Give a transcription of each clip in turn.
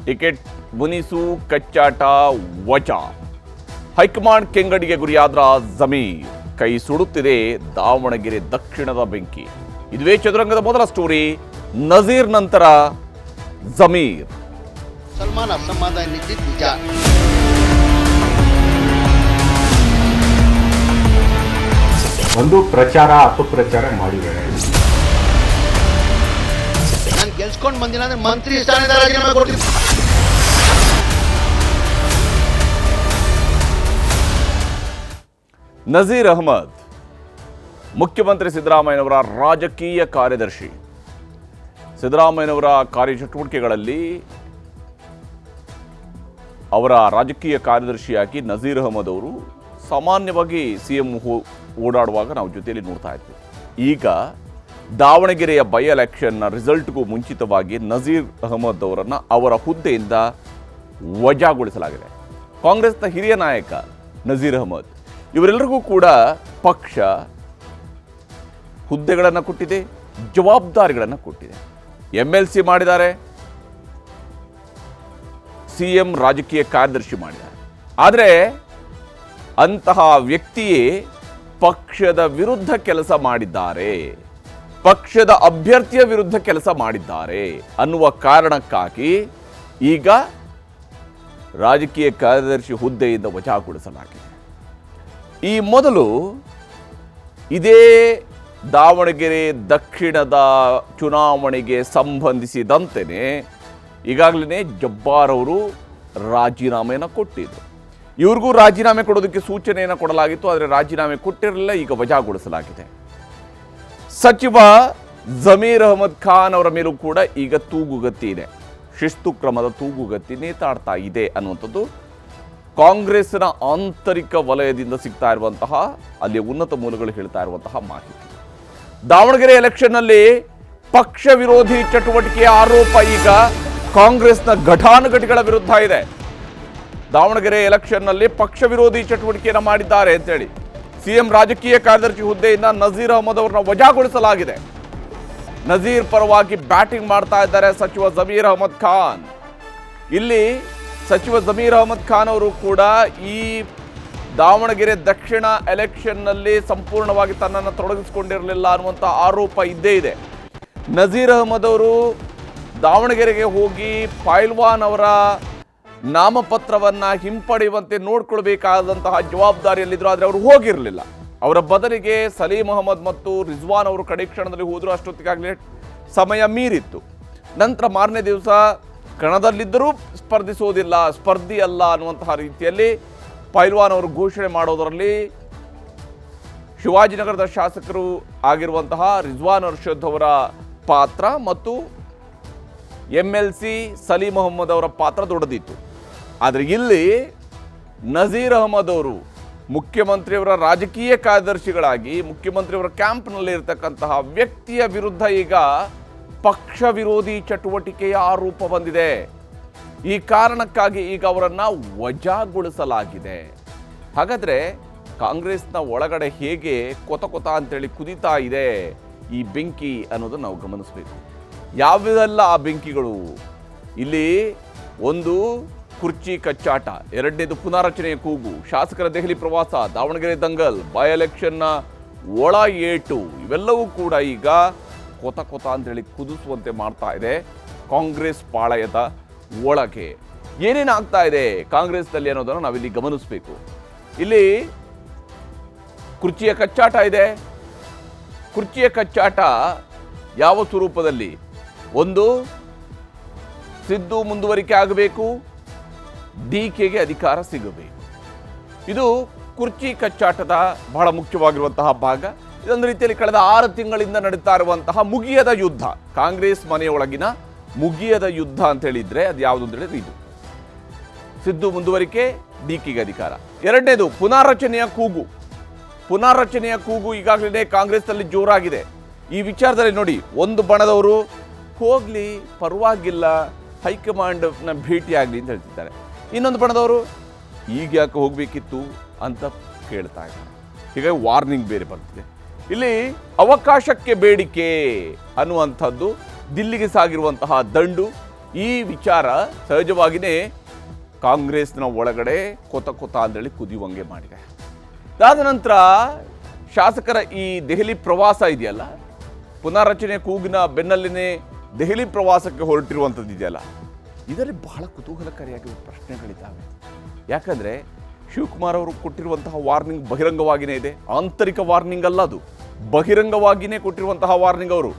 Ticket ಮುನಿಸು ಕಚ್ಚಾಟ ವಜಾ. High command ಕೆಂಗಡಿಗೆ ಗುರಿಯಾದ್ರ Zameer. ಕೈ ಸುಡುತ್ತಿದೆ ದಾವಣಗೆರೆ ದಕ್ಷಿಣದ ಬೆಂಕಿ. ಇದುವೇ ಚದುರಂಗದ ಮೊದಲ ಸ್ಟೋರಿ. ನಜೀರ್ ನಂತರ ಜಮೀರ್. ಸಲ್ಮಾನ್ ಅಸಮಾಧಾನ ನಿಂತಿದ್ದ ನಿಜ. ಒಂದು ಪ್ರಚಾರ ಅಪಪ್ರಚಾರ ಮಾಡಿದ್ದಾರೆ. ನಾನು ಗೆಲ್ಸ್ಕೊಂಡು ಬಂದಿಲ್ಲ ಅಂದ್ರೆ ಮಂತ್ರಿ ಸ್ಥಾನದ ರಾಜೀನಾಮೆ ಕೊಡ್ತೀನಿ. ನಜೀರ್ ಅಹಮದ್ ಮುಖ್ಯಮಂತ್ರಿ ಸಿದ್ದರಾಮಯ್ಯನವರ ರಾಜಕೀಯ ಕಾರ್ಯದರ್ಶಿ. ಸಿದ್ದರಾಮಯ್ಯನವರ ಕಾರ್ಯಚಟುವಟಿಕೆಗಳಲ್ಲಿ ಅವರ ರಾಜಕೀಯ ಕಾರ್ಯದರ್ಶಿಯಾಗಿ ನಜೀರ್ ಅಹಮದ್ ಅವರು ಸಾಮಾನ್ಯವಾಗಿ ಸಿಎಂ ಓಡಾಡುವಾಗ ನಾವು ಜೊತೆಯಲ್ಲಿ ನೋಡ್ತಾ ಇದ್ವಿ. ಈಗ ದಾವಣಗೆರೆಯ ಬೈ ಎಲೆಕ್ಷನ್ನ ರಿಸಲ್ಟ್ಗೂ ಮುಂಚಿತವಾಗಿ ನಜೀರ್ ಅಹಮದ್ ಅವರನ್ನು ಅವರ ಹುದ್ದೆಯಿಂದ ವಜಾಗೊಳಿಸಲಾಗಿದೆ. ಕಾಂಗ್ರೆಸ್ನ ಹಿರಿಯ ನಾಯಕ ನಜೀರ್ ಅಹಮದ್ ಇವರೆಲ್ಲರಿಗೂ ಕೂಡ ಪಕ್ಷ ಹುದ್ದೆಗಳನ್ನು ಕೊಟ್ಟಿದೆ, ಜವಾಬ್ದಾರಿಗಳನ್ನು ಕೊಟ್ಟಿದೆ. MLC ಮಾಡಿದ್ದಾರೆ, CM ರಾಜಕೀಯ ಕಾರ್ಯದರ್ಶಿ ಮಾಡಿದ್ದಾರೆ. ಆದರೆ ಅಂತಹ ವ್ಯಕ್ತಿಯೇ ಪಕ್ಷದ ವಿರುದ್ಧ ಕೆಲಸ ಮಾಡಿದ್ದಾರೆ, ಪಕ್ಷದ ಅಭ್ಯರ್ಥಿಯ ವಿರುದ್ಧ ಕೆಲಸ ಮಾಡಿದ್ದಾರೆ ಅನ್ನುವ ಕಾರಣಕ್ಕಾಗಿ ಈಗ ರಾಜಕೀಯ ಕಾರ್ಯದರ್ಶಿ ಹುದ್ದೆಯಿಂದ ವಜಾಗೊಳಿಸಲಾಗಿದೆ. ಈ ಮೊದಲು ಇದೇ ದಾವಣಗೆರೆ ದಕ್ಷಿಣದ ಚುನಾವಣೆಗೆ ಸಂಬಂಧಿಸಿದಂತೆಯೇ ಈಗಾಗಲೇ ಜಬ್ಬಾರ್ ಅವರು ರಾಜೀನಾಮೆಯನ್ನು ಕೊಟ್ಟಿದ್ದರು. ಇವ್ರಿಗೂ ರಾಜೀನಾಮೆ ಕೊಡೋದಕ್ಕೆ ಸೂಚನೆಯನ್ನು ಕೊಡಲಾಗಿತ್ತು, ಆದರೆ ರಾಜೀನಾಮೆ ಕೊಟ್ಟಿರಲಿಲ್ಲ. ಈಗ ವಜಾಗೊಳಿಸಲಾಗಿದೆ. ಸಚಿವ ಜಮೀರ್ ಅಹಮದ್ ಖಾನ್ ಅವರ ಮೇಲೂ ಕೂಡ ಈಗ ತೂಗುಗತ್ತಿ ಇದೆ, ಶಿಸ್ತು ಕ್ರಮದ ತೂಗುಗತ್ತಿ ನೇತಾಡ್ತಾ ಇದೆ ಅನ್ನುವಂಥದ್ದು ಕಾಂಗ್ರೆಸ್ನ ಆಂತರಿಕ ವಲಯದಿಂದ ಸಿಗ್ತಾ ಇರುವಂತಹ, ಅಲ್ಲಿ ಉನ್ನತ ಮೂಲಗಳು ಹೇಳ್ತಾ ಇರುವಂತಹ ಮಾಹಿತಿ. ದಾವಣಗೆರೆ ಎಲೆಕ್ಷನ್ನಲ್ಲಿ ಪಕ್ಷ ವಿರೋಧಿ ಚಟುವಟಿಕೆಯ ಆರೋಪ ಈಗ ಕಾಂಗ್ರೆಸ್ನ ಘಟಾನುಘಟಿಗಳ ವಿರುದ್ಧ ಇದೆ. ದಾವಣಗೆರೆ ಎಲೆಕ್ಷನ್ನಲ್ಲಿ ಪಕ್ಷ ವಿರೋಧಿ ಚಟುವಟಿಕೆಯನ್ನು ಮಾಡಿದ್ದಾರೆ ಅಂತೇಳಿ CM ರಾಜಕೀಯ ಕಾರ್ಯದರ್ಶಿ ಹುದ್ದೆಯಿಂದ ನಜೀರ್ ಅಹಮದ್ ಅವರನ್ನ ವಜಾಗೊಳಿಸಲಾಗಿದೆ. ನಜೀರ್ ಪರವಾಗಿ ಬ್ಯಾಟಿಂಗ್ ಮಾಡ್ತಾ ಇದ್ದಾರೆ ಸಚಿವ ಜಮೀರ್ ಅಹಮದ್ ಖಾನ್. ಇಲ್ಲಿ ಸಚಿವ ಜಮೀರ್ ಅಹಮದ್ ಖಾನ್ ಅವರು ಕೂಡ ಈ ದಾವಣಗೆರೆ ದಕ್ಷಿಣ ಎಲೆಕ್ಷನ್ನಲ್ಲಿ ಸಂಪೂರ್ಣವಾಗಿ ತನ್ನನ್ನು ತೊಡಗಿಸಿಕೊಂಡಿರಲಿಲ್ಲ ಅನ್ನುವಂಥ ಆರೋಪ ಇದ್ದೇ ಇದೆ. ನಜೀರ್ ಅಹಮದ್ ಅವರು ದಾವಣಗೆರೆಗೆ ಹೋಗಿ ಪೈಲ್ವಾನ್ ಅವರ ನಾಮಪತ್ರವನ್ನು ಹಿಂಪಡೆಯುವಂತೆ ನೋಡ್ಕೊಳ್ಬೇಕಾದಂತಹ ಜವಾಬ್ದಾರಿಯಲ್ಲಿದ್ದರು, ಆದರೆ ಅವರು ಹೋಗಿರಲಿಲ್ಲ. ಅವರ ಬದಲಿಗೆ ಸಲೀಂ ಅಹಮದ್ ಮತ್ತು ರಿಜ್ವಾನ್ ಅವರು ಕಡೆ ಕ್ಷಣದಲ್ಲಿ ಹೋದರು. ಅಷ್ಟೊತ್ತಿಗಾಗಲೇ ಸಮಯ ಮೀರಿತ್ತು. ನಂತರ ಮಾರನೇ ದಿವಸ ಕಣದಲ್ಲಿದ್ದರೂ ಸ್ಪರ್ಧಿಸೋದಿಲ್ಲ, ಸ್ಪರ್ಧಿ ಅಲ್ಲ ಅನ್ನುವಂತಹ ರೀತಿಯಲ್ಲಿ ಪೈಲ್ವಾನ್ ಅವರು ಘೋಷಣೆ ಮಾಡೋದರಲ್ಲಿ ಶಿವಾಜಿನಗರದ ಶಾಸಕರು ಆಗಿರುವಂತಹ ರಿಜ್ವಾನ್ ಅರ್ಷದ್ ಅವರ ಪಾತ್ರ ಮತ್ತು MLC ಸಲೀಂ ಅಹಮದ್ ಅವರ ಪಾತ್ರ ದೊಡ್ಡದಿತ್ತು. ಆದರೆ ಇಲ್ಲಿ ನಜೀರ್ ಅಹಮದ್ ಅವರು ಮುಖ್ಯಮಂತ್ರಿಯವರ ರಾಜಕೀಯ ಕಾರ್ಯದರ್ಶಿಗಳಾಗಿ ಮುಖ್ಯಮಂತ್ರಿಯವರ ಕ್ಯಾಂಪ್ನಲ್ಲಿ ಇರತಕ್ಕಂತಹ ವ್ಯಕ್ತಿಯ ವಿರುದ್ಧ ಈಗ ಪಕ್ಷ ವಿರೋಧಿ ಚಟುವಟಿಕೆಯ ಆರೋಪ ಬಂದಿದೆ. ಈ ಕಾರಣಕ್ಕಾಗಿ ಈಗ ಅವರನ್ನು ವಜಾಗೊಳಿಸಲಾಗಿದೆ. ಹಾಗಾದರೆ ಕಾಂಗ್ರೆಸ್ನ ಒಳಗಡೆ ಹೇಗೆ ಕೊತ ಅಂತೇಳಿ ಕುದೀತಾ ಇದೆ ಈ ಬೆಂಕಿ ಅನ್ನೋದನ್ನು ನಾವು ಗಮನಿಸಬೇಕು. ಯಾವುದೆಲ್ಲ ಆ ಬೆಂಕಿಗಳು? ಇಲ್ಲಿ ಒಂದು ಕುರ್ಚಿ ಕಚ್ಚಾಟ, ಎರಡನೇದು ಪುನಾರಚನೆಯ ಕೂಗು, ಶಾಸಕರ ದೆಹಲಿ ಪ್ರವಾಸ, ದಾವಣಗೆರೆ ದಂಗಲ್, ಬೈ ಎಲೆಕ್ಷನ್ನ ಒಳ ಏಟು, ಇವೆಲ್ಲವೂ ಕೂಡ ಈಗ ಕೊತ ಅಂತೇಳಿ ಕುದಿಸುವಂತೆ ಮಾಡ್ತಾ ಇದೆ ಕಾಂಗ್ರೆಸ್ ಪಾಳಯದ ಒಳಗೆ. ಏನೇನು ಆಗ್ತಾ ಇದೆ ಕಾಂಗ್ರೆಸ್ನಲ್ಲಿ ಅನ್ನೋದನ್ನು ನಾವಿಲ್ಲಿ ಗಮನಿಸಬೇಕು. ಇಲ್ಲಿ ಕುರ್ಚಿಯ ಕಚ್ಚಾಟ ಇದೆ. ಕುರ್ಚಿಯ ಕಚ್ಚಾಟ ಯಾವ ಸ್ವರೂಪದಲ್ಲಿ? ಒಂದು, ಸಿದ್ದು ಮುಂದುವರಿಕೆ ಆಗಬೇಕು, DKಗೆ ಅಧಿಕಾರ ಸಿಗಬೇಕು. ಇದು ಕುರ್ಚಿ ಕಚ್ಚಾಟದ ಬಹಳ ಮುಖ್ಯವಾಗಿರುವಂತಹ ಭಾಗ. ಇದೊಂದು ರೀತಿಯಲ್ಲಿ ಕಳೆದ 6 ತಿಂಗಳಿಂದ ನಡೀತಾ ಇರುವಂತಹ ಮುಗಿಯದ ಯುದ್ಧ, ಕಾಂಗ್ರೆಸ್ ಮನೆಯೊಳಗಿನ ಮುಗಿಯದ ಯುದ್ಧ ಅಂತ ಹೇಳಿದ್ರೆ ಅದು ಯಾವುದು ಅಂತ ಹೇಳಿದ್ರೆ ಇದು ಸಿದ್ದು ಮುಂದುವರಿಕೆ, DKಗೆ ಅಧಿಕಾರ. ಎರಡನೇದು ಪುನಾರಚನೆಯ ಕೂಗು. ಪುನಾರಚನೆಯ ಕೂಗು ಈಗಾಗಲೇ ಕಾಂಗ್ರೆಸ್ನಲ್ಲಿ ಜೋರಾಗಿದೆ. ಈ ವಿಚಾರದಲ್ಲಿ ನೋಡಿ, ಒಂದು ಬಣದವರು ಹೋಗ್ಲಿ ಪರವಾಗಿಲ್ಲ, ಹೈಕಮಾಂಡ್ನ ಭೇಟಿ ಆಗಲಿ ಅಂತ ಹೇಳ್ತಿದ್ದಾರೆ. ಇನ್ನೊಂದು ಬಣದವರು ಈಗ ಯಾಕೆ ಹೋಗಬೇಕಿತ್ತು ಅಂತ ಕೇಳ್ತಾ ಇದ್ದಾರೆ. ಹೀಗಾಗಿ ವಾರ್ನಿಂಗ್ ಬೇರೆ ಬರ್ತಿದೆ. ಇಲ್ಲಿ ಅವಕಾಶಕ್ಕೆ ಬೇಡಿಕೆ ಅನ್ನುವಂಥದ್ದು ದಿಲ್ಲಿಗೆ ಸಾಗಿರುವಂತಹ ದಂಡು ಈ ವಿಚಾರ ಸಹಜವಾಗಿಯೇ ಕಾಂಗ್ರೆಸ್ನ ಒಳಗಡೆ ಕೊತ ಅಂತೇಳಿ ಕುದಿಯುವಂಗೆ ಮಾಡಿದೆ. ಅದಾದ ನಂತರ ಶಾಸಕರ ಈ ದೆಹಲಿ ಪ್ರವಾಸ ಇದೆಯಲ್ಲ, ಪುನಾರಚನೆ ಕೂಗಿನ ಬೆನ್ನಲ್ಲಿನೇ ದೆಹಲಿ ಪ್ರವಾಸಕ್ಕೆ ಹೊರಟಿರುವಂಥದ್ದು ಇದೆಯಲ್ಲ, ಇದರಲ್ಲಿ ಬಹಳ ಕುತೂಹಲಕಾರಿಯಾಗಿರುವ ಪ್ರಶ್ನೆಗಳಿದ್ದಾವೆ. ಯಾಕಂದರೆ ಶಿವಕುಮಾರ್ ಅವರು ಕೊಟ್ಟಿರುವಂತಹ ವಾರ್ನಿಂಗ್ ಬಹಿರಂಗವಾಗಿಯೇ ಇದೆ. ಆಂತರಿಕ ವಾರ್ನಿಂಗ್ ಅಲ್ಲ, ಅದು ಬಹಿರಂಗವಾಗಿಯೇ ಕೊಟ್ಟಿರುವಂತಹ ವಾರ್ನಿಂಗ್. ಅವರು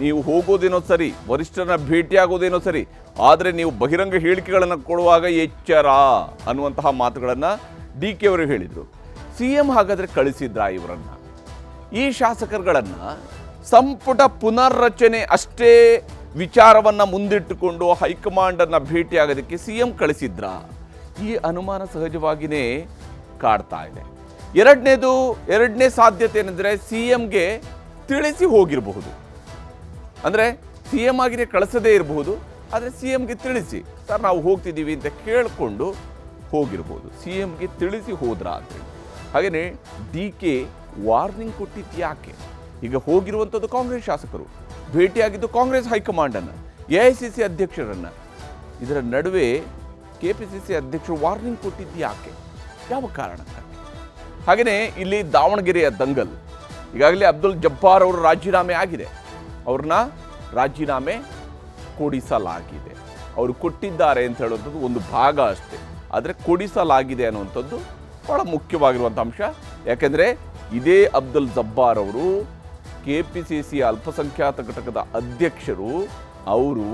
ನೀವು ಹೋಗೋದೇನೋ ಸರಿ, ವರಿಷ್ಠರನ್ನ ಭೇಟಿಯಾಗೋದೇನೋ ಸರಿ, ಆದರೆ ನೀವು ಬಹಿರಂಗ ಹೇಳಿಕೆಗಳನ್ನು ಕೊಡುವಾಗ ಎಚ್ಚರ ಅನ್ನುವಂತಹ ಮಾತುಗಳನ್ನು DK ಅವರು ಹೇಳಿದರು. CM ಹಾಗಾದರೆ ಕಳಿಸಿದ್ರಾ ಇವರನ್ನು, ಈ ಶಾಸಕರುಗಳನ್ನು ಸಂಪುಟ ಪುನರ್ರಚನೆ ಅಷ್ಟೇ ವಿಚಾರವನ್ನು ಮುಂದಿಟ್ಟುಕೊಂಡು ಹೈಕಮಾಂಡನ್ನು ಭೇಟಿಯಾಗೋದಕ್ಕೆ CM ಕಳಿಸಿದ್ರಾ? ಈ ಅನುಮಾನ ಸಹಜವಾಗಿಯೇ ಕಾಡ್ತಾ ಇದೆ. ಎರಡನೇ ಸಾಧ್ಯತೆ ಏನಂದರೆ CMಗೆ ತಿಳಿಸಿ ಹೋಗಿರಬಹುದು. ಅಂದರೆ CM ಆಗಿನೇ ಕಳಿಸದೇ ಇರಬಹುದು, ಆದರೆ CMಗೆ ತಿಳಿಸಿ ಸರ್ ನಾವು ಹೋಗ್ತಿದ್ದೀವಿ ಅಂತ ಕೇಳಿಕೊಂಡು ಹೋಗಿರ್ಬೋದು. CMಗೆ ತಿಳಿಸಿ ಹೋದ್ರಾ ಅಂತೇಳಿ. ಹಾಗೆಯೇ DK ವಾರ್ನಿಂಗ್ ಕೊಟ್ಟಿದ್ದು ಯಾಕೆ? ಈಗ ಹೋಗಿರುವಂಥದ್ದು ಕಾಂಗ್ರೆಸ್ ಶಾಸಕರು, ಭೇಟಿಯಾಗಿದ್ದು ಕಾಂಗ್ರೆಸ್ ಹೈಕಮಾಂಡನ್ನು, AICC ಅಧ್ಯಕ್ಷರನ್ನು. ಇದರ ನಡುವೆ KPCC ಅಧ್ಯಕ್ಷರು ವಾರ್ನಿಂಗ್ ಕೊಟ್ಟಿದ್ದು ಯಾಕೆ? ಯಾವ ಕಾರಣಕ್ಕಾಗಿ? ಹಾಗೆಯೇ ಇಲ್ಲಿ ದಾವಣಗೆರೆಯ ದಂಗಲ್, ಈಗಾಗಲೇ ಅಬ್ದುಲ್ ಜಬ್ಬಾರ್ ಅವರು ರಾಜೀನಾಮೆ ಆಗಿದೆ, ಅವ್ರನ್ನ ರಾಜೀನಾಮೆ ಕೊಡಿಸಲಾಗಿದೆ. ಅವರು ಕೊಟ್ಟಿದ್ದಾರೆ ಅಂತ ಹೇಳುವಂಥದ್ದು ಒಂದು ಭಾಗ ಅಷ್ಟೇ, ಆದರೆ ಕೊಡಿಸಲಾಗಿದೆ ಅನ್ನುವಂಥದ್ದು ಬಹಳ ಮುಖ್ಯವಾಗಿರುವಂಥ ಅಂಶ. ಯಾಕೆಂದರೆ ಇದೇ ಅಬ್ದುಲ್ ಜಬ್ಬಾರ್ ಅವರು KPCC ಅಲ್ಪಸಂಖ್ಯಾತ ಘಟಕದ ಅಧ್ಯಕ್ಷರು. ಅವರು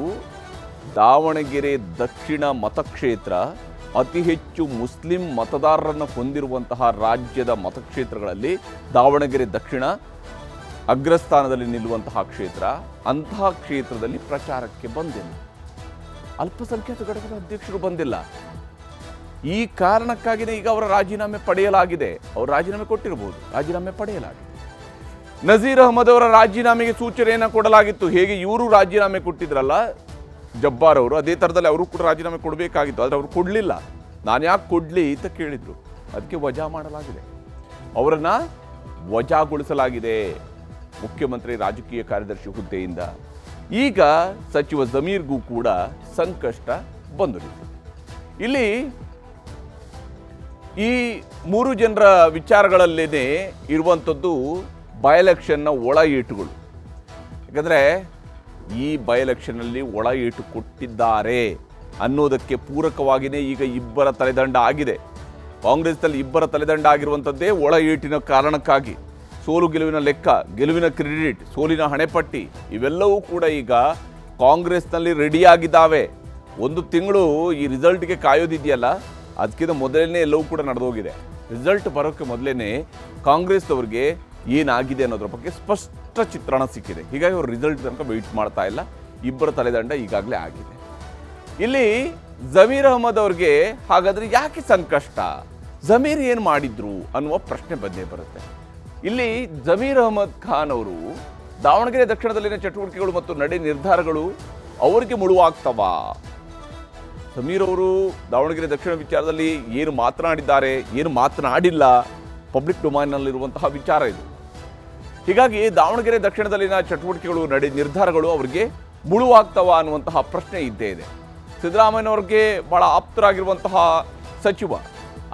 ದಾವಣಗೆರೆ ದಕ್ಷಿಣ ಮತಕ್ಷೇತ್ರ ಅತಿ ಹೆಚ್ಚು ಮುಸ್ಲಿಂ ಮತದಾರರನ್ನು ಹೊಂದಿರುವಂತಹ ರಾಜ್ಯದ ಮತಕ್ಷೇತ್ರಗಳಲ್ಲಿ ದಾವಣಗೆರೆ ದಕ್ಷಿಣ ಅಗ್ರಸ್ಥಾನದಲ್ಲಿ ನಿಲ್ಲುವಂತಹ ಕ್ಷೇತ್ರ. ಅಂತಹ ಕ್ಷೇತ್ರದಲ್ಲಿ ಪ್ರಚಾರಕ್ಕೆ ಬಂದಿಲ್ಲ, ಅಲ್ಪಸಂಖ್ಯಾತ ಘಟಕದ ಅಧ್ಯಕ್ಷರು ಬಂದಿಲ್ಲ. ಈ ಕಾರಣಕ್ಕಾಗಿಯೇ ಈಗ ಅವರ ರಾಜೀನಾಮೆ ಪಡೆಯಲಾಗಿದೆ. ಅವರು ರಾಜೀನಾಮೆ ಕೊಟ್ಟಿರಬಹುದು, ರಾಜೀನಾಮೆ ಪಡೆಯಲಾಗಿದೆ. ನಜೀರ್ ಅಹಮದ್ ಅವರ ರಾಜೀನಾಮೆಗೆ ಸೂಚನೆಯನ್ನು ಕೊಡಲಾಗಿತ್ತು. ಹೇಗೆ ಇವರು ರಾಜೀನಾಮೆ ಕೊಟ್ಟಿದ್ರಲ್ಲ ಜಬ್ಬಾರ್ ಅವರು, ಅದೇ ಥರದಲ್ಲಿ ಅವರು ಕೂಡ ರಾಜೀನಾಮೆ ಕೊಡಬೇಕಾಗಿತ್ತು, ಆದರೆ ಅವರು ಕೊಡಲಿಲ್ಲ. ನಾನು ಯಾಕೆ ಕೊಡಲಿ ಅಂತ ಕೇಳಿದರು, ಅದಕ್ಕೆ ವಜಾ ಮಾಡಲಾಗಿದೆ, ಅವರನ್ನು ವಜಾಗೊಳಿಸಲಾಗಿದೆ ಮುಖ್ಯಮಂತ್ರಿ ರಾಜಕೀಯ ಕಾರ್ಯದರ್ಶಿ ಹುದ್ದೆಯಿಂದ. ಈಗ ಸಚಿವ ಜಮೀರ್ಗೂ ಕೂಡ ಸಂಕಷ್ಟ ಬಂದಿದೆ. ಇಲ್ಲಿ ಈ 3 ಜನರ ವಿಚಾರಗಳಲ್ಲೇನೆ ಇರುವಂಥದ್ದು ಬೈ ಎಲೆಕ್ಷನ್ನ ಒಳ ಏಟುಗಳು. ಯಾಕಂದರೆ ಈ ಬೈ ಎಲೆಕ್ಷನ್ನಲ್ಲಿ ಒಳ ಏಟು ಕೊಟ್ಟಿದ್ದಾರೆ ಅನ್ನೋದಕ್ಕೆ ಪೂರಕವಾಗಿಯೇ ಈಗ ಇಬ್ಬರ ತಲೆದಂಡ ಆಗಿದೆ. ಕಾಂಗ್ರೆಸ್ನಲ್ಲಿ ಇಬ್ಬರ ತಲೆದಂಡ ಆಗಿರುವಂಥದ್ದೇ ಒಳ ಏಟಿನ ಕಾರಣಕ್ಕಾಗಿ. ಸೋಲು ಗೆಲುವಿನ ಲೆಕ್ಕ, ಗೆಲುವಿನ ಕ್ರೆಡಿಟ್, ಸೋಲಿನ ಹಣೆಪಟ್ಟಿ ಇವೆಲ್ಲವೂ ಕೂಡ ಈಗ ಕಾಂಗ್ರೆಸ್ನಲ್ಲಿ ರೆಡಿಯಾಗಿದ್ದಾವೆ. 1 ತಿಂಗಳು ಈ ರಿಸಲ್ಟ್ಗೆ ಕಾಯೋದಿದೆಯಲ್ಲ, ಅದಕ್ಕಿಂತ ಮೊದಲನೇ ಎಲ್ಲವೂ ಕೂಡ ನಡೆದೋಗಿದೆ. ರಿಸಲ್ಟ್ ಬರೋಕ್ಕೆ ಮೊದಲೇ ಕಾಂಗ್ರೆಸ್ದವ್ರಿಗೆ ಏನಾಗಿದೆ ಅನ್ನೋದ್ರ ಬಗ್ಗೆ ಸ್ಪಷ್ಟ ಚಿತ್ರಣ ಸಿಕ್ಕಿದೆ. ಹೀಗಾಗಿ ಅವರು ರಿಸಲ್ಟ್ ತನಕ ವೆಯ್ಟ್ ಮಾಡ್ತಾ ಇಲ್ಲ. ಇಬ್ಬರ ತಲೆದಂಡ ಈಗಾಗಲೇ ಆಗಿದೆ. ಇಲ್ಲಿ ಜಮೀರ್ ಅಹಮದ್ ಅವ್ರಿಗೆ ಹಾಗಾದರೆ ಯಾಕೆ ಸಂಕಷ್ಟ? ಜಮೀರ್ ಏನು ಮಾಡಿದ್ರು ಅನ್ನುವ ಪ್ರಶ್ನೆ ಬಂದೇ ಬರುತ್ತೆ. ಇಲ್ಲಿ ಜಮೀರ್ ಅಹಮದ್ ಖಾನ್ ಅವರು ದಾವಣಗೆರೆ ದಕ್ಷಿಣದಲ್ಲಿನ ಚಟುವಟಿಕೆಗಳು ಮತ್ತು ನಡೆ ನಿರ್ಧಾರಗಳು ಅವರಿಗೆ ಮುಳುವಾಗ್ತವಾ? ಜಮೀರ್ ಅವರು ದಾವಣಗೆರೆ ದಕ್ಷಿಣ ವಿಚಾರದಲ್ಲಿ ಏನು ಮಾತನಾಡಿದ್ದಾರೆ, ಏನು ಮಾತನಾಡಿಲ್ಲ, ಪಬ್ಲಿಕ್ ಡೊಮೈನ್ನಲ್ಲಿರುವಂತಹ ವಿಚಾರ ಇದು. ಹೀಗಾಗಿ ದಾವಣಗೆರೆ ದಕ್ಷಿಣದಲ್ಲಿನ ಚಟುವಟಿಕೆಗಳು ನಡೆ ನಿರ್ಧಾರಗಳು ಅವರಿಗೆ ಮುಳುವಾಗ್ತವ ಅನ್ನುವಂತಹ ಪ್ರಶ್ನೆ ಇದ್ದೇ ಇದೆ. ಸಿದ್ದರಾಮಯ್ಯನವ್ರಿಗೆ ಬಹಳ ಆಪ್ತರಾಗಿರುವಂತಹ ಸಚಿವ,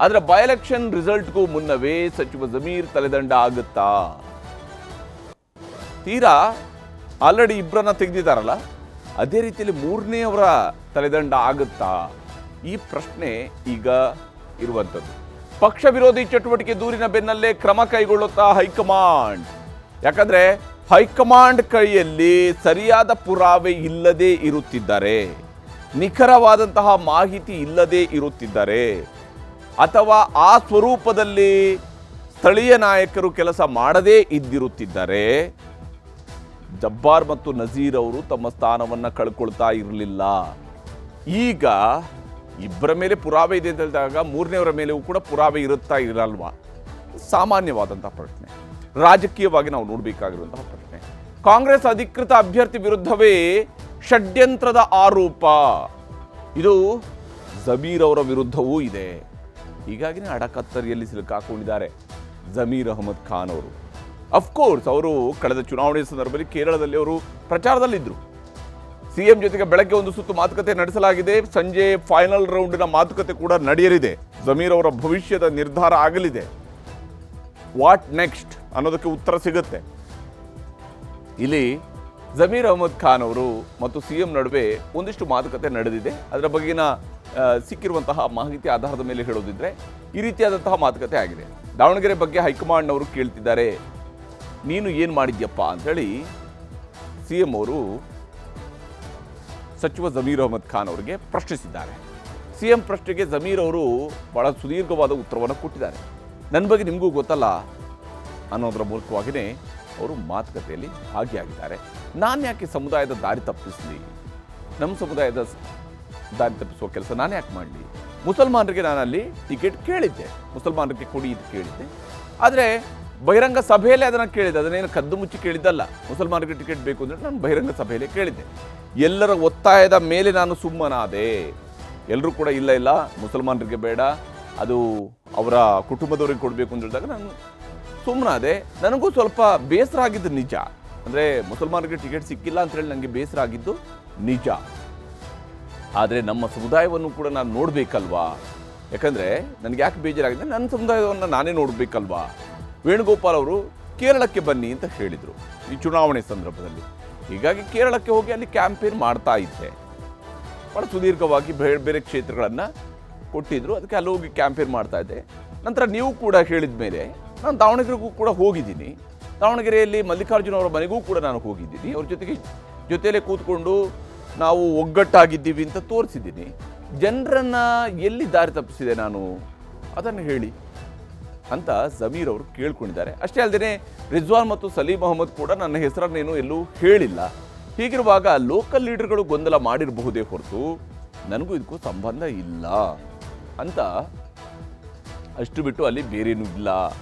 ಆದರೆ ಬೈ ಎಲೆಕ್ಷನ್ ರಿಸಲ್ಟ್ಗೂ ಮುನ್ನವೇ ಸಚಿವ ಜಮೀರ್ ತಲೆದಂಡ ಆಗುತ್ತಾ? ತೀರಾ ಆಲ್ರೆಡಿ ಇಬ್ಬರನ್ನ ತೆಗೆದಿದ್ದಾರಲ್ಲ, ಅದೇ ರೀತಿಯಲ್ಲಿ 3ನೇಯವರ ತಲೆದಂಡ ಆಗುತ್ತಾ? ಈ ಪ್ರಶ್ನೆ ಈಗ ಇರುವಂಥದ್ದು. ಪಕ್ಷ ವಿರೋಧಿ ಚಟುವಟಿಕೆ ದೂರಿನ ಬೆನ್ನಲ್ಲೇ ಕ್ರಮ ಕೈಗೊಳ್ಳುತ್ತಾ ಹೈಕಮಾಂಡ್. ಯಾಕಂದ್ರೆ ಹೈಕಮಾಂಡ್ ಕೈಯಲ್ಲಿ ಸರಿಯಾದ ಪುರಾವೆ ಇಲ್ಲದೆ ಇರುತ್ತಿದ್ದಾರೆ, ನಿಖರವಾದಂತಹ ಮಾಹಿತಿ ಇಲ್ಲದೆ ಇರುತ್ತಿದ್ದಾರೆ, ಅಥವಾ ಆ ಸ್ವರೂಪದಲ್ಲಿ ಸ್ಥಳೀಯ ನಾಯಕರು ಕೆಲಸ ಮಾಡದೇ ಇದ್ದಿರುತ್ತಿದ್ದಾರೆ, ಜಬ್ಬಾರ್ ಮತ್ತು ನಜೀರ್ ಅವರು ತಮ್ಮ ಸ್ಥಾನವನ್ನು ಕಳ್ಕೊಳ್ತಾ ಇರಲಿಲ್ಲ. ಈಗ ಇಬ್ಬರ ಮೇಲೆ ಪುರಾವೆ ಇದೆ ಅಂತ ಹೇಳಿದಾಗ 3ನೇಯವರ ಮೇಲೆಯೂ ಕೂಡ ಪುರಾವೆ ಇರುತ್ತಾ ಇರಲ್ವಾ? ಸಾಮಾನ್ಯವಾದಂತಹ ಪ್ರಶ್ನೆ, ರಾಜಕೀಯವಾಗಿ ನಾವು ನೋಡಬೇಕಾಗಿರುವಂತಹ ಪ್ರಶ್ನೆ. ಕಾಂಗ್ರೆಸ್ ಅಧಿಕೃತ ಅಭ್ಯರ್ಥಿ ವಿರುದ್ಧವೇ ಷಡ್ಯಂತ್ರದ ಆರೋಪ, ಇದು ಜಮೀರ್ ಅವರ ವಿರುದ್ಧವೂ ಇದೆ. ಹೀಗಾಗಿನೇ ಅಡಕತ್ತರಿಯಲ್ಲಿ ಸಿಲುಕಾಕೊಂಡಿದ್ದಾರೆ ಜಮೀರ್ ಅಹಮದ್ ಖಾನ್ ಅವರು. ಅಫ್ಕೋರ್ಸ್ ಅವರು ಕಳೆದ ಚುನಾವಣೆ ಸಂದರ್ಭದಲ್ಲಿ ಕೇರಳದಲ್ಲಿ ಅವರು ಪ್ರಚಾರದಲ್ಲಿದ್ದರು. ಸಿಎಂ ಜೊತೆಗೆ ಬೆಳಗ್ಗೆ ಒಂದು ಸುತ್ತು ಮಾತುಕತೆ ನಡೆಸಲಾಗಿದೆ. ಸಂಜೆ ಫೈನಲ್ ರೌಂಡಿನ ಮಾತುಕತೆ ಕೂಡ ನಡೆಯಲಿದೆ. ಜಮೀರ್ ಅವರ ಭವಿಷ್ಯದ ನಿರ್ಧಾರ ಆಗಲಿದೆ. ವಾಟ್ ನೆಕ್ಸ್ಟ್ ಅನ್ನೋದಕ್ಕೆ ಉತ್ತರ ಸಿಗುತ್ತೆ. ಇಲ್ಲಿ ಜಮೀರ್ ಅಹಮದ್ ಖಾನ್ ಅವರು ಮತ್ತು ಸಿಎಂ ನಡುವೆ ಒಂದಿಷ್ಟು ಮಾತುಕತೆ ನಡೆದಿದೆ. ಅದರ ಬಗ್ಗಿನ ಸಿಕ್ಕಿರುವಂತಹ ಮಾಹಿತಿ ಆಧಾರದ ಮೇಲೆ ಹೇಳೋದಿದ್ರೆ ಈ ರೀತಿಯಾದಂತಹ ಮಾತುಕತೆ ಆಗಿದೆ. ದಾವಣಗೆರೆ ಬಗ್ಗೆ ಹೈಕಮಾಂಡ್ನವರು ಕೇಳ್ತಿದ್ದಾರೆ, ನೀನು ಏನು ಮಾಡಿದ್ಯಪ್ಪ ಅಂಥೇಳಿ ಸಿಎಂ ಅವರು ಸಚಿವ ಜಮೀರ್ ಅಹಮದ್ ಖಾನ್ ಅವರಿಗೆ ಪ್ರಶ್ನಿಸಿದ್ದಾರೆ. ಸಿಎಂ ಪ್ರಶ್ನೆಗೆ ಜಮೀರ್ ಅವರು ಬಹಳ ಸುದೀರ್ಘವಾದ ಉತ್ತರವನ್ನು ಕೊಟ್ಟಿದ್ದಾರೆ. ನನ್ನ ಬಗ್ಗೆ ನಿಮಗೂ ಗೊತ್ತಲ್ಲ ಅನ್ನೋದರ ಮೂಲಕವಾಗಿಯೇ ಅವರು ಮಾತುಕತೆಯಲ್ಲಿ ಭಾಗಿಯಾಗಿದ್ದಾರೆ. ನಾನು ಯಾಕೆ ಸಮುದಾಯದ ದಾರಿ ತಪ್ಪಿಸಲಿ, ನಮ್ಮ ಸಮುದಾಯದ ದಾರಿ ತಪ್ಪಿಸುವ ಕೆಲಸ ನಾನು ಯಾಕೆ ಮಾಡಲಿ? ಮುಸಲ್ಮಾನರಿಗೆ ನಾನಲ್ಲಿ ಟಿಕೆಟ್ ಕೇಳಿದ್ದೆ, ಮುಸಲ್ಮಾನರಿಗೆ ಕೊಡಿ ಇದು ಕೇಳಿದ್ದೆ. ಆದರೆ ಬಹಿರಂಗ ಸಭೆಯಲ್ಲೇ ಅದನ್ನು ಕೇಳಿದ್ದೆ, ಅದನ್ನೇನು ಕದ್ದು ಮುಚ್ಚಿ ಕೇಳಿದ್ದಲ್ಲ. ಮುಸಲ್ಮಾನರಿಗೆ ಟಿಕೆಟ್ ಬೇಕು ಅಂದರೆ ನಾನು ಬಹಿರಂಗ ಸಭೆಯಲ್ಲೇ ಕೇಳಿದ್ದೆ. ಎಲ್ಲರ ಒತ್ತಾಯದ ಮೇಲೆ ನಾನು ಸುಮ್ಮನಾದೆ. ಎಲ್ಲರೂ ಕೂಡ ಇಲ್ಲ ಮುಸಲ್ಮಾನರಿಗೆ ಬೇಡ, ಅದು ಅವರ ಕುಟುಂಬದವ್ರಿಗೆ ಕೊಡಬೇಕು ಅಂತ ಹೇಳಿದಾಗ ನಾನು ಸುಮ್ಮನಾದೆ. ನನಗೂ ಸ್ವಲ್ಪ ಬೇಸರ ಆಗಿದ್ದು ನಿಜ. ಅಂದರೆ ಮುಸಲ್ಮಾನರಿಗೆ ಟಿಕೆಟ್ ಸಿಕ್ಕಿಲ್ಲ ಅಂತ ಹೇಳಿ ನನಗೆ ಬೇಸರ ಆಗಿದ್ದು ನಿಜ. ಆದರೆ ನಮ್ಮ ಸಮುದಾಯವನ್ನು ಕೂಡ ನಾನು ನೋಡಬೇಕಲ್ವಾ? ಯಾಕಂದರೆ ನನಗೆ ಯಾಕೆ ಬೇಜಾರಾಗಿದೆ, ನನ್ನ ಸಮುದಾಯವನ್ನು ನಾನೇ ನೋಡಬೇಕಲ್ವಾ? ವೇಣುಗೋಪಾಲ್ ಅವರು ಕೇರಳಕ್ಕೆ ಬನ್ನಿ ಅಂತ ಹೇಳಿದರು ಈ ಚುನಾವಣೆ ಸಂದರ್ಭದಲ್ಲಿ. ಹೀಗಾಗಿ ಕೇರಳಕ್ಕೆ ಹೋಗಿ ಅಲ್ಲಿ ಕ್ಯಾಂಪೇನ್ ಮಾಡ್ತಾ ಇದ್ದೆ. ಭಾಳ ಸುದೀರ್ಘವಾಗಿ ಬೇರೆ ಬೇರೆ ಕ್ಷೇತ್ರಗಳನ್ನು ಕೊಟ್ಟಿದ್ದರು, ಅದಕ್ಕೆ ಅಲ್ಲಿ ಹೋಗಿ ಕ್ಯಾಂಪೇನ್ ಮಾಡ್ತಾ ಇದ್ದೆ. ನಂತರ ನೀವು ಕೂಡ ಹೇಳಿದ ಮೇಲೆ ನಾನು ದಾವಣಗೆರೆಗೂ ಕೂಡ ಹೋಗಿದ್ದೀನಿ. ದಾವಣಗೆರೆಯಲ್ಲಿ ಮಲ್ಲಿಕಾರ್ಜುನ ಅವರ ಮನೆಗೂ ಕೂಡ ನಾನು ಹೋಗಿದ್ದೀನಿ. ಅವ್ರ ಜೊತೆಯಲ್ಲೇ ಕೂತ್ಕೊಂಡು ನಾವು ಒಗ್ಗಟ್ಟಾಗಿದ್ದೀವಿ ಅಂತ ತೋರಿಸಿದ್ದೀನಿ. ಜನರನ್ನು ಎಲ್ಲಿ ದಾರಿ ತಪ್ಪಿಸಿದೆ ನಾನು, ಅದನ್ನು ಹೇಳಿ ಅಂತ ಜಮೀರ್ ಅವರು ಕೇಳ್ಕೊಂಡಿದ್ದಾರೆ. ಅಷ್ಟೇ ಅಲ್ಲದೆ ರಿಜ್ವಾನ್ ಮತ್ತು ಸಲೀಂ ಅಹಮದ್ ಕೂಡ ನನ್ನ ಹೆಸರನ್ನೇನು ಎಲ್ಲೂ ಹೇಳಿಲ್ಲ. ಹೀಗಿರುವಾಗ ಲೋಕಲ್ ಲೀಡರ್ಗಳು ಗೊಂದಲ ಮಾಡಿರಬಹುದೇ ಹೊರತು ನನಗೂ ಇದಕ್ಕೂ ಸಂಬಂಧ ಇಲ್ಲ ಅಂತ, ಅಷ್ಟು ಬಿಟ್ಟು ಅಲ್ಲಿ ಬೇರೇನೂ ಇಲ್ಲ,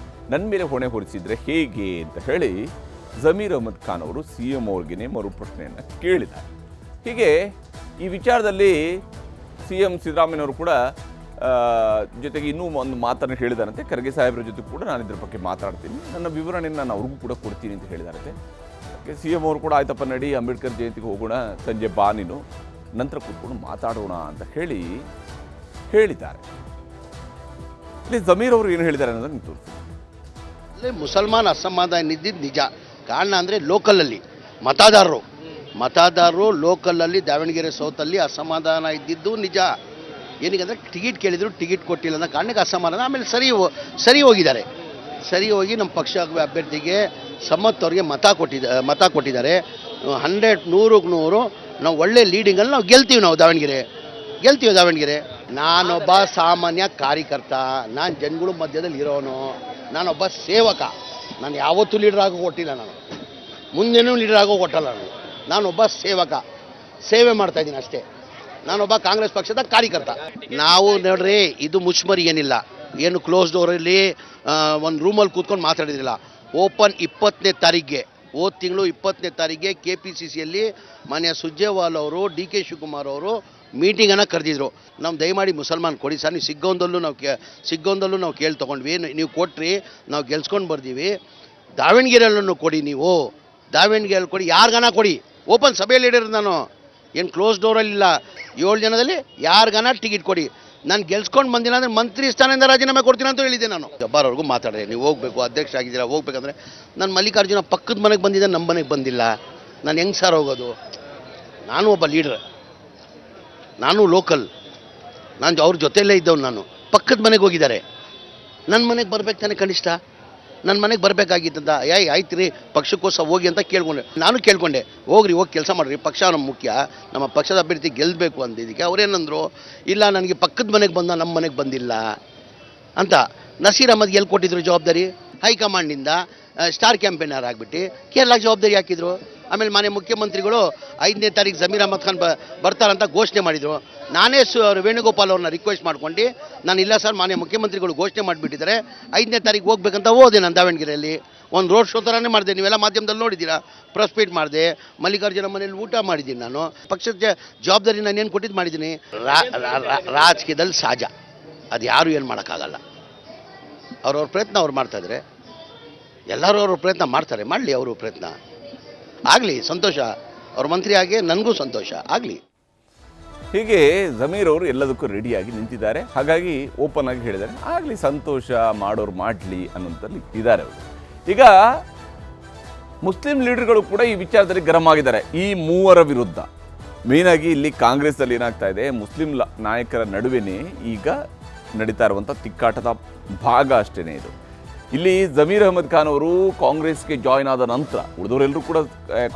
ನನ್ನ ಮೇಲೆ ಹೊಣೆ ಹೊರಿಸಿದ್ರೆ ಹೇಗೆ ಅಂತ ಹೇಳಿ ಜಮೀರ್ ಅಹಮದ್ ಖಾನ್ ಅವರು ಸಿಎಂ ಅವ್ರಿಗೇ ಮರುಪ್ರಶ್ನೆಯನ್ನು ಕೇಳಿದ್ದಾರೆ. ಹೀಗೆ ಈ ವಿಚಾರದಲ್ಲಿ ಸಿಎಂ ಸಿದ್ದರಾಮಯ್ಯನವರು ಕೂಡ ಜೊತೆಗೆ ಇನ್ನೂ ಒಂದು ಮಾತನ್ನು ಹೇಳಿದಾರಂತೆ. ಖರ್ಗೆ ಸಾಹೇಬ್ರ ಜೊತೆ ಕೂಡ ನಾನು ಇದ್ರ ಬಗ್ಗೆ ಮಾತಾಡ್ತೀನಿ, ನನ್ನ ವಿವರಣೆಯನ್ನು ನಾನು ಅವ್ರಿಗೂ ಕೂಡ ಕೊಡ್ತೀನಿ ಅಂತ ಹೇಳಿದಾರಂತೆ. ಸಿಎಂ ಅವರು ಕೂಡ ಆಯ್ತಪ್ಪ ನಡಿ, ಅಂಬೇಡ್ಕರ್ ಜಯಂತಿಗೆ ಹೋಗೋಣ, ಸಂಜೆ ಬಾ ನೀನು, ನಂತರ ಕೂತ್ಕೊಂಡು ಮಾತಾಡೋಣ ಅಂತ ಹೇಳಿದ್ದಾರೆ. ಇಲ್ಲಿ ಜಮೀರ್ ಅವರು ಏನು ಹೇಳಿದ್ದಾರೆ ಅನ್ನೋದನ್ನು ನೀವು ತೋರಿಸ್ತೀನಿ. ಅಲ್ಲಿ ಮುಸಲ್ಮಾನ್ ಅಸಮಾಧಾನ ಇದ್ದಿದ್ದು ನಿಜ. ಕಾರಣ ಅಂದರೆ ಲೋಕಲಲ್ಲಿ ಮತದಾರರು ಲೋಕಲಲ್ಲಿ ದಾವಣಗೆರೆ ಸೌತಲ್ಲಿ ಅಸಮಾಧಾನ ಇದ್ದಿದ್ದು ನಿಜ. ಏನಕ್ಕೆ ಟಿಕೆಟ್ ಕೇಳಿದ್ರು, ಟಿಕೆಟ್ ಕೊಟ್ಟಿಲ್ಲ ಅನ್ನೋ ಕಾರಣಕ್ಕೆ ಅಸಮಾಧಾನ. ಆಮೇಲೆ ಸರಿ ಹೋಗಿದ್ದಾರೆ. ಸರಿ ಹೋಗಿ ನಮ್ಮ ಪಕ್ಷ ಅಭ್ಯರ್ಥಿಗೆ ಸಮ್ಮತ್ ಅವ್ರಿಗೆ ಮತ ಕೊಟ್ಟಿದ್ದಾರೆ. 100% ನಾವು ಒಳ್ಳೆ ಲೀಡಿಂಗಲ್ಲಿ ನಾವು ಗೆಲ್ತೀವಿ ದಾವಣಗೆರೆ. ನಾನೊಬ್ಬ ಸಾಮಾನ್ಯ ಕಾರ್ಯಕರ್ತ, ನಾನು ಜನಗಳ ಮಧ್ಯದಲ್ಲಿ ಇರೋನು, ನಾನೊಬ್ಬ ಸೇವಕ. ನಾನು ಯಾವತ್ತೂ ಲೀಡರ್ ಆಗೋ ಕೊಟ್ಟಿಲ್ಲ, ನಾನು ಮುಂದೇನೂ ಲೀಡರ್ ಆಗೋ ಕೊಟ್ಟಲ್ಲ. ನಾನೊಬ್ಬ ಸೇವಕ, ಸೇವೆ ಮಾಡ್ತಾಯಿದ್ದೀನಿ ಅಷ್ಟೇ. ನಾನೊಬ್ಬ ಕಾಂಗ್ರೆಸ್ ಪಕ್ಷದ ಕಾರ್ಯಕರ್ತ. ನಾವು ನೋಡ್ರಿ, ಇದು ಮುಚ್ಚುಮರಿ ಏನಿಲ್ಲ, ಏನು ಕ್ಲೋಸ್ ಡೋರಲ್ಲಿ ಒಂದು ರೂಮಲ್ಲಿ ಕೂತ್ಕೊಂಡು ಮಾತಾಡಿದ್ರಿಲ್ಲ. ಓಪನ್ 20ನೇ ತಾರೀಕಿಗೆ, ಹೋದ ತಿಂಗಳು 20ನೇ ತಾರೀಕಿಗೆ KPCCಯಲ್ಲಿ ಮಾನ್ಯ ಸುರ್ಜೇವಾಲ್ ಅವರು, DK ಶಿವಕುಮಾರ್ ಅವರು ಮೀಟಿಂಗನ್ನು ಕರೆದಿದ್ರು. ನಾವು ದಯಮಾಡಿ ಮುಸಲ್ಮಾನ್ ಕೊಡಿ ಸರ್, ನೀವು ಸಿಗ್ಗೋಂದಲ್ಲೂ ನಾವು ಕೇಳಿ ತೊಗೊಂಡ್ವಿ, ನೀವು ಕೊಟ್ರಿ, ನಾವು ಗೆಲ್ಸ್ಕೊಂಡು ಬರ್ತೀವಿ. ದಾವಣಗೆರೆಯಲ್ಲೂ ಕೊಡಿ, ನೀವು ದಾವಣಗೆರೆಯಲ್ಲಿ ಕೊಡಿ, ಯಾರಿಗಾನ ಕೊಡಿ. ಓಪನ್ ಸಭೆಯಲ್ಲಿ ಹೇಳಿರೋದು ನಾನು, ಏನು ಕ್ಲೋಸ್ ಡೋರಲ್ಲಿಲ್ಲ. 7 ಜನದಲ್ಲಿ ಯಾರಿಗಾನ ಟಿಕೆಟ್ ಕೊಡಿ. ನಾನು ಗೆಲ್ಸ್ಕೊಂಡು ಬಂದಿಲ್ಲ ಅಂದರೆ ಮಂತ್ರಿ ಸ್ಥಾನದಿಂದ ರಾಜೀನಾಮೆ ಕೊಡ್ತೀನಿ ಅಂತ ಹೇಳಿದ್ದೆ ನಾನು. ಜಬ್ಬಾರವ್ರಿಗೂ ಮಾತಾಡಿದೆ, ನೀವು ಹೋಗಬೇಕು, ಅಧ್ಯಕ್ಷ ಆಗಿದ್ದೀರಾ, ಹೋಗ್ಬೇಕಂದ್ರೆ. ನಾನು ಮಲ್ಲಿಕಾರ್ಜುನ ಪಕ್ಕದ ಮನೆಗೆ ಬಂದಿದ್ದೆ, ನಮ್ಮ ಮನೆಗೆ ಬಂದಿಲ್ಲ. ನಾನು ಹೆಂಗೆ ಸರ್ ಹೋಗೋದು? ನಾನು ಒಬ್ಬ ಲೀಡ್ರ್, ನಾನು ಲೋಕಲ್, ನಾನು ಅವ್ರ ಜೊತೆಯಲ್ಲೇ ಇದ್ದವ್ನು. ನಾನು ಪಕ್ಕದ ಮನೆಗೆ ಹೋಗಿದ್ದಾರೆ, ನನ್ನ ಮನೆಗೆ ಬರ್ಬೇಕು ತಾನೆ ಕನಿಷ್ಠ. ನನ್ನ ಮನೆಗೆ ಬರಬೇಕಾಗಿತ್ತಂತ, ಆಯ್ತು ರೀ ಪಕ್ಷಕ್ಕೋಸ್ಕರ ಹೋಗಿ ಅಂತ ನಾನು ಕೇಳ್ಕೊಂಡೆ. ಹೋಗಿ ಕೆಲಸ ಮಾಡಿರಿ, ಪಕ್ಷ ನಮ್ಮ ಮುಖ್ಯ, ನಮ್ಮ ಪಕ್ಷದ ಅಭ್ಯರ್ಥಿ ಗೆಲ್ಲಬೇಕು ಅಂದಿದ್ದಕ್ಕೆ ಅವರೇನಂದ್ರು, ಇಲ್ಲ ನನಗೆ ಪಕ್ಕದ ಮನೆಗೆ ಬಂದ, ನಮ್ಮ ಮನೆಗೆ ಬಂದಿಲ್ಲ ಅಂತ. ನಸೀರ್ ಅಹಮದ್ಗೆ ಎಲ್ಲಿ ಕೊಟ್ಟಿದ್ರು ಜವಾಬ್ದಾರಿ? ಹೈಕಮಾಂಡಿಂದ ಸ್ಟಾರ್ ಕ್ಯಾಂಪೇನರ್ ಆಗಿಬಿಟ್ಟು ಕೇರಳಕ್ಕೆ ಜವಾಬ್ದಾರಿ ಹಾಕಿದ್ರು. ಆಮೇಲೆ ಮಾನ್ಯ ಮುಖ್ಯಮಂತ್ರಿಗಳು 5ನೇ ತಾರೀಕು ಜಮೀರ್ ಅಹಮದ್ ಖಾನ್ ಬರ್ತಾರಂತ ಘೋಷಣೆ ಮಾಡಿದರು. ನಾನೇ ವೇಣುಗೋಪಾಲ್ ಅವ್ರನ್ನ ರಿಕ್ವೆಸ್ಟ್ ಮಾಡ್ಕೊಂಡು, ನಾನು ಇಲ್ಲ ಸರ್ ಮಾನ್ಯ ಮುಖ್ಯಮಂತ್ರಿಗಳು ಘೋಷಣೆ ಮಾಡಿಬಿಟ್ಟಿದ್ದಾರೆ, 5ನೇ ತಾರೀಕು ಹೋಗ್ಬೇಕಂತ ಹೋದೆ. ನಾನು ದಾವಣಗೆರೆಯಲ್ಲಿ ಒಂದು ರೋಡ್ ಶೋ ಥರನೇ ಮಾಡಿದೆ, ನೀವೆಲ್ಲ ಮಾಧ್ಯಮದಲ್ಲಿ ನೋಡಿದ್ದೀರಾ, ಪ್ರೆಸ್ ಮೀಟ್ ಮಾಡಿದೆ, ಮಲ್ಲಿಕಾರ್ಜುನ ಮನೇಲಿ ಊಟ ಮಾಡಿದ್ದೀನಿ. ನಾನು ಪಕ್ಷದ ಜವಾಬ್ದಾರಿ ನಾನು ಏನು ಕೊಟ್ಟಿದ್ದು ಮಾಡಿದ್ದೀನಿ. ರಾಜಕೀಯದಲ್ಲಿ ಸಹಜ, ಅದು ಯಾರು ಏನು ಮಾಡೋಕ್ಕಾಗಲ್ಲ. ಅವ್ರವ್ರ ಪ್ರಯತ್ನ ಅವ್ರು ಮಾಡ್ತಾಯಿದ್ರೆ, ಎಲ್ಲರೂ ಅವ್ರ ಪ್ರಯತ್ನ ಮಾಡ್ತಾರೆ, ಮಾಡಲಿ ಅವರು ಪ್ರಯತ್ನ ಆಗಲಿ, ಸಂತೋಷ. ಅವ್ರ ಮಂತ್ರಿ ಆಗಿ ನನಗೂ ಸಂತೋಷ ಆಗಲಿ. ಹೀಗೆ ಜಮೀರ್ ಅವರು ಎಲ್ಲದಕ್ಕೂ ರೆಡಿಯಾಗಿ ನಿಂತಿದ್ದಾರೆ. ಹಾಗಾಗಿ ಓಪನ್ ಆಗಿ ಹೇಳಿದ್ದಾರೆ, ಆಗಲಿ ಸಂತೋಷ, ಮಾಡೋರು ಮಾಡಲಿ ಅನ್ನೋಂಥಲ್ಲಿ ಇದ್ದಾರೆ ಅವರು. ಈಗ ಮುಸ್ಲಿಂ ಲೀಡರ್ಗಳು ಕೂಡ ಈ ವಿಚಾರದಲ್ಲಿ ಗರಂ ಆಗಿದ್ದಾರೆ ಈ ಮೂವರ ವಿರುದ್ಧ. ಮೇಯ್ನಾಗಿ ಇಲ್ಲಿ ಕಾಂಗ್ರೆಸ್ಸಲ್ಲಿ ಏನಾಗ್ತಾ ಇದೆ, ಮುಸ್ಲಿಂ ನಾಯಕರ ನಡುವೆನೇ ಈಗ ನಡೀತಾ ಇರುವಂಥ ತಿಕ್ಕಾಟದ ಭಾಗ ಅಷ್ಟೇ ಇದು. ಇಲ್ಲಿ ಜಮೀರ್ ಅಹಮದ್ ಖಾನ್ ಅವರು ಕಾಂಗ್ರೆಸ್ಗೆ ಜಾಯ್ನ್ ಆದ ನಂತರ ಉಳಿದವರೆಲ್ಲರೂ ಕೂಡ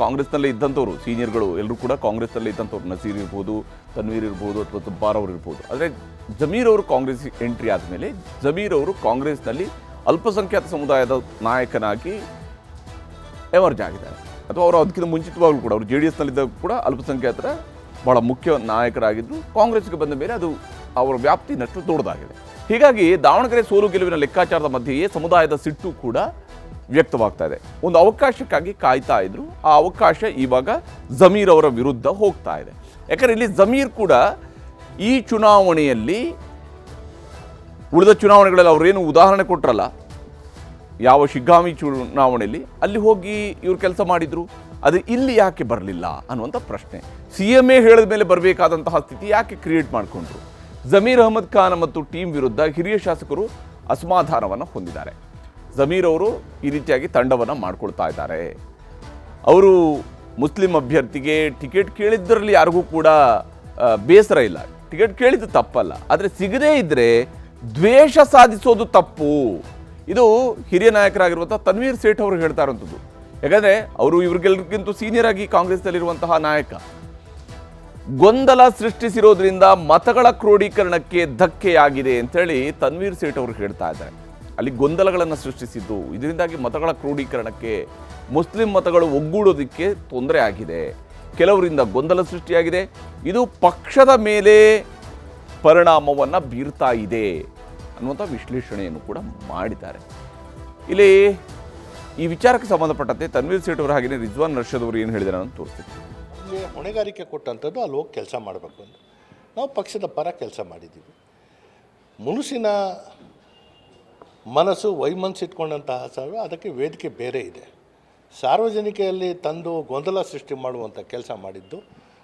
ಕಾಂಗ್ರೆಸ್ನಲ್ಲೇ ಇದ್ದಂಥವ್ರು, ಸೀನಿಯರ್ಗಳು ಎಲ್ಲರೂ ಕೂಡ ಕಾಂಗ್ರೆಸ್ನಲ್ಲೇ ಇದ್ದಂಥವ್ರು, ನಸೀರ್ ಇರ್ಬೋದು, ತನ್ವೀರ್ ಇರ್ಬೋದು, ಅಥವಾ ತುಬ್ಬಾರ್ ಅವರು ಇರ್ಬೋದು. ಆದರೆ ಜಮೀರ್ ಅವರು ಕಾಂಗ್ರೆಸ್ ಎಂಟ್ರಿ ಆದಮೇಲೆ ಜಮೀರ್ ಅವರು ಕಾಂಗ್ರೆಸ್ನಲ್ಲಿ ಅಲ್ಪಸಂಖ್ಯಾತ ಸಮುದಾಯದ ನಾಯಕನಾಗಿ ಎಮರ್ಜ್ ಆಗಿದ್ದಾರೆ. ಅಥವಾ ಅವರು ಅದಕ್ಕಿಂತ ಮುಂಚಿತವಾಗಲೂ ಕೂಡ ಅವರು JDSನಲ್ಲಿದ್ದಾಗ ಕೂಡ ಅಲ್ಪಸಂಖ್ಯಾತರ ಭಾಳ ಮುಖ್ಯ ನಾಯಕರಾಗಿದ್ದರು. ಕಾಂಗ್ರೆಸ್ಗೆ ಬಂದ ಮೇಲೆ ಅದು ಅವರ ವ್ಯಾಪ್ತಿನಷ್ಟು ದೊಡ್ಡದಾಗಿದೆ. ಹೀಗಾಗಿ ದಾವಣಗೆರೆ ಸೋಲು ಗೆಲುವಿನ ಲೆಕ್ಕಾಚಾರದ ಮಧ್ಯೆಯೇ ಸಮುದಾಯದ ಸಿಟ್ಟು ಕೂಡ ವ್ಯಕ್ತವಾಗ್ತಾ ಇದೆ. ಒಂದು ಅವಕಾಶಕ್ಕಾಗಿ ಕಾಯ್ತಾ ಇದ್ರು, ಆ ಅವಕಾಶ ಇವಾಗ ಜಮೀರ್ ಅವರ ವಿರುದ್ಧ ಹೋಗ್ತಾ ಇದೆ. ಯಾಕಂದರೆ ಇಲ್ಲಿ ಜಮೀರ್ ಕೂಡ ಈ ಚುನಾವಣೆಯಲ್ಲಿ ಉಳಿದ ಚುನಾವಣೆಗಳಲ್ಲಿ ಅವರೇನು ಉದಾಹರಣೆ ಕೊಟ್ಟರಲ್ಲ, ಯಾವ ಶಿಗ್ಗಾಮಿ ಚುನಾವಣೆಯಲ್ಲಿ ಅಲ್ಲಿ ಹೋಗಿ ಇವ್ರು ಕೆಲಸ ಮಾಡಿದ್ರು, ಅದು ಇಲ್ಲಿ ಯಾಕೆ ಬರಲಿಲ್ಲ ಅನ್ನುವಂಥ ಪ್ರಶ್ನೆ. CM ಹೇಳಿದ ಮೇಲೆ ಬರಬೇಕಾದಂತಹ ಸ್ಥಿತಿ ಯಾಕೆ ಕ್ರಿಯೇಟ್ ಮಾಡಿಕೊಂಡ್ರು? ಜಮೀರ್ ಅಹಮದ್ ಖಾನ್ ಮತ್ತು ಟೀಮ್ ವಿರುದ್ಧ ಹಿರಿಯ ಶಾಸಕರು ಅಸಮಾಧಾನವನ್ನು ಹೊಂದಿದ್ದಾರೆ. ಜಮೀರ್ ಅವರು ಈ ರೀತಿಯಾಗಿ ತಂಡವನ್ನು ಮಾಡ್ಕೊಳ್ತಾ ಇದ್ದಾರೆ. ಅವರು ಮುಸ್ಲಿಂ ಅಭ್ಯರ್ಥಿಗೆ ಟಿಕೆಟ್ ಕೇಳಿದ್ದರಲ್ಲಿ ಯಾರಿಗೂ ಕೂಡ ಬೇಸರ ಇಲ್ಲ. ಟಿಕೆಟ್ ಕೇಳಿದ್ದು ತಪ್ಪಲ್ಲ, ಆದರೆ ಸಿಗದೇ ಇದ್ದರೆ ದ್ವೇಷ ಸಾಧಿಸೋದು ತಪ್ಪು. ಇದು ಹಿರಿಯ ನಾಯಕರಾಗಿರುವಂಥ ತನ್ವೀರ್ ಸೇಠ್ ಅವರು ಹೇಳ್ತಾ ಇರುವಂಥದ್ದು. ಯಾಕಂದರೆ ಅವರು ಇವ್ರಿಗೆಲ್ಲರಿಗಿಂತೂ ಸೀನಿಯರ್ ಆಗಿ ಕಾಂಗ್ರೆಸ್ನಲ್ಲಿರುವಂತಹ ನಾಯಕ. ಗೊಂದಲ ಸೃಷ್ಟಿಸಿರೋದ್ರಿಂದ ಮತಗಳ ಕ್ರೋಢೀಕರಣಕ್ಕೆ ಧಕ್ಕೆಯಾಗಿದೆ ಅಂತೇಳಿ ತನ್ವೀರ್ ಸೇಠ್ ಅವರು ಹೇಳ್ತಾ ಇದ್ದಾರೆ. ಅಲ್ಲಿ ಗೊಂದಲಗಳನ್ನು ಸೃಷ್ಟಿಸಿದ್ದು, ಇದರಿಂದಾಗಿ ಮತಗಳ ಕ್ರೋಢೀಕರಣಕ್ಕೆ, ಮುಸ್ಲಿಂ ಮತಗಳು ಒಗ್ಗೂಡೋದಕ್ಕೆ ತೊಂದರೆ ಆಗಿದೆ, ಕೆಲವರಿಂದ ಗೊಂದಲ ಸೃಷ್ಟಿಯಾಗಿದೆ, ಇದು ಪಕ್ಷದ ಮೇಲೆ ಪರಿಣಾಮವನ್ನು ಬೀರ್ತಾ ಇದೆ ಅನ್ನುವಂಥ ವಿಶ್ಲೇಷಣೆಯನ್ನು ಕೂಡ ಮಾಡಿದ್ದಾರೆ. ಇಲ್ಲಿ ಈ ವಿಚಾರಕ್ಕೆ ಸಂಬಂಧಪಟ್ಟಂತೆ ತನ್ವೀರ್ ಸೇಠ್ ಅವರು ಹಾಗೆಯೇ ರಿಜ್ವಾನ್ ಅರ್ಷದ್ ಅವರು ಏನು ಹೇಳಿದ್ದಾರೆ ಅಂತ ತೋರಿಸ್ತೀವಿ. ನಮಗೆ ಹೊಣೆಗಾರಿಕೆ ಕೊಟ್ಟಂಥದ್ದು ಅಲ್ಲಿ ಹೋಗಿ ಕೆಲಸ ಮಾಡಬೇಕು ಅಂತ ನಾವು ಪಕ್ಷದ ಪರ ಕೆಲಸ ಮಾಡಿದ್ದೀವಿ. ಮುನುಸಿನ ಮನಸ್ಸು ವೈಮನಸ್ಸಿಟ್ಕೊಂಡಂತಹ ಸಹ ಅದಕ್ಕೆ ವೇದಿಕೆ ಬೇರೆ ಇದೆ. ಸಾರ್ವಜನಿಕೆಯಲ್ಲಿ ತಂದು ಗೊಂದಲ ಸೃಷ್ಟಿ ಮಾಡುವಂಥ ಕೆಲಸ ಮಾಡಿದ್ದು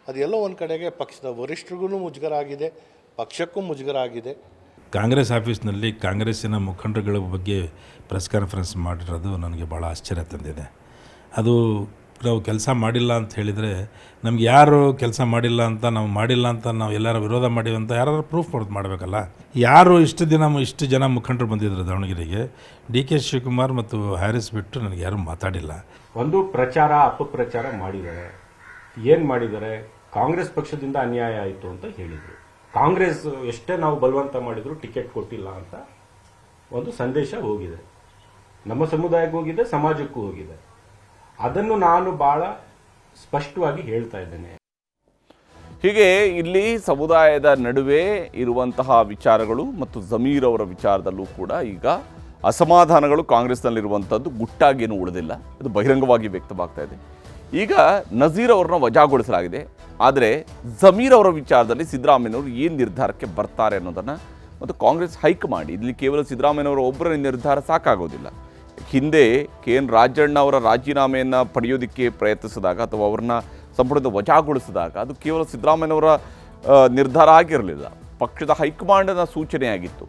ಅದು ಎಲ್ಲೋ ಒಂದು ಕಡೆಗೆ ಪಕ್ಷದ ವರಿಷ್ಠರಿಗೂ ಮುಜುಗರ ಆಗಿದೆ, ಪಕ್ಷಕ್ಕೂ ಮುಜುಗರ ಆಗಿದೆ. ಕಾಂಗ್ರೆಸ್ ಆಫೀಸ್ನಲ್ಲಿ ಕಾಂಗ್ರೆಸ್ಸಿನ ಮುಖಂಡರುಗಳ ಬಗ್ಗೆ ಪ್ರೆಸ್ ಕಾನ್ಫರೆನ್ಸ್ ಮಾಡಿರೋದು ನನಗೆ ಭಾಳ ಆಶ್ಚರ್ಯ ತಂದಿದೆ. ಅದು ನಾವು ಕೆಲಸ ಮಾಡಿಲ್ಲ ಅಂತ ಹೇಳಿದರೆ ನಮ್ಗೆ ಯಾರು ಕೆಲಸ ಮಾಡಿಲ್ಲ ಅಂತ ನಾವು ಮಾಡಿಲ್ಲ ಅಂತ ನಾವು ಎಲ್ಲರೂ ವಿರೋಧ ಮಾಡಿವಿ ಅಂತ ಯಾರು ಪ್ರೂಫ್ ಮಾಡಬೇಕಲ್ಲ. ಯಾರು ಇಷ್ಟು ಜನ ಮುಖಂಡರು ಬಂದಿದ್ರು ದಾವಣಗೆರೆಗೆ, DK ಶಿವಕುಮಾರ್ ಮತ್ತು ಹ್ಯಾರಿಸ್ ಬಿಟ್ಟು ನನಗೆ ಯಾರೂ ಮಾತಾಡಿಲ್ಲ. ಒಂದು ಪ್ರಚಾರ ಅಪಪ್ರಚಾರ ಮಾಡಿದ್ದಾರೆ. ಏನು ಮಾಡಿದ್ದಾರೆ? ಕಾಂಗ್ರೆಸ್ ಪಕ್ಷದಿಂದ ಅನ್ಯಾಯ ಆಯಿತು ಅಂತ ಹೇಳಿದರು. ಕಾಂಗ್ರೆಸ್ ಎಷ್ಟೇ ನಾವು ಬಲವಂತ ಮಾಡಿದ್ರು ಟಿಕೆಟ್ ಕೊಟ್ಟಿಲ್ಲ ಅಂತ ಒಂದು ಸಂದೇಶ ಹೋಗಿದೆ, ನಮ್ಮ ಸಮುದಾಯಕ್ಕೆ ಹೋಗಿದೆ, ಸಮಾಜಕ್ಕೂ ಹೋಗಿದೆ. ಅದನ್ನು ನಾನು ಬಹಳ ಸ್ಪಷ್ಟವಾಗಿ ಹೇಳ್ತಾ ಇದ್ದೇನೆ. ಹೀಗೆ ಇಲ್ಲಿ ಸಮುದಾಯದ ನಡುವೆ ಇರುವಂತಹ ವಿಚಾರಗಳು ಮತ್ತು ಜಮೀರ್ ಅವರ ವಿಚಾರದಲ್ಲೂ ಕೂಡ ಈಗ ಅಸಮಾಧಾನಗಳು ಕಾಂಗ್ರೆಸ್ನಲ್ಲಿರುವಂಥದ್ದು ಗುಟ್ಟಾಗೇನು ಉಳಿದಿಲ್ಲ, ಅದು ಬಹಿರಂಗವಾಗಿ ವ್ಯಕ್ತವಾಗ್ತಾ ಇದೆ. ಈಗ ನಜೀರ್ ಅವ್ರನ್ನ ವಜಾಗೊಳಿಸಲಾಗಿದೆ. ಆದರೆ ಜಮೀರ್ ಅವರ ವಿಚಾರದಲ್ಲಿ ಸಿದ್ದರಾಮಯ್ಯನವರು ಏನು ನಿರ್ಧಾರಕ್ಕೆ ಬರ್ತಾರೆ ಅನ್ನೋದನ್ನು ಮತ್ತು ಕಾಂಗ್ರೆಸ್ ಹೈಕ್ ಮಾಡಿ, ಇಲ್ಲಿ ಕೇವಲ ಸಿದ್ದರಾಮಯ್ಯನವರ ಒಬ್ಬರ ನಿರ್ಧಾರ ಸಾಕಾಗೋದಿಲ್ಲ. ಹಿಂದೆ KN ರಾಜಣ್ಣ ಅವರ ರಾಜೀನಾಮೆಯನ್ನು ಪಡೆಯೋದಕ್ಕೆ ಪ್ರಯತ್ನಿಸಿದಾಗ ಅಥವಾ ಅವ್ರನ್ನ ಸಂಪುಟದ ವಜಾಗೊಳಿಸಿದಾಗ ಅದು ಕೇವಲ ಸಿದ್ದರಾಮಯ್ಯನವರ ನಿರ್ಧಾರ ಆಗಿರಲಿಲ್ಲ, ಪಕ್ಷದ ಹೈಕಮಾಂಡ್ನ ಸೂಚನೆ ಆಗಿತ್ತು.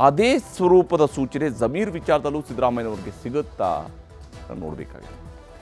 ಅದೇ ಸ್ವರೂಪದ ಸೂಚನೆ ಜಮೀರ್ ವಿಚಾರದಲ್ಲೂ ಸಿದ್ದರಾಮಯ್ಯನವ್ರಿಗೆ ಸಿಗುತ್ತಾ ನೋಡಬೇಕಾಗಿದೆ.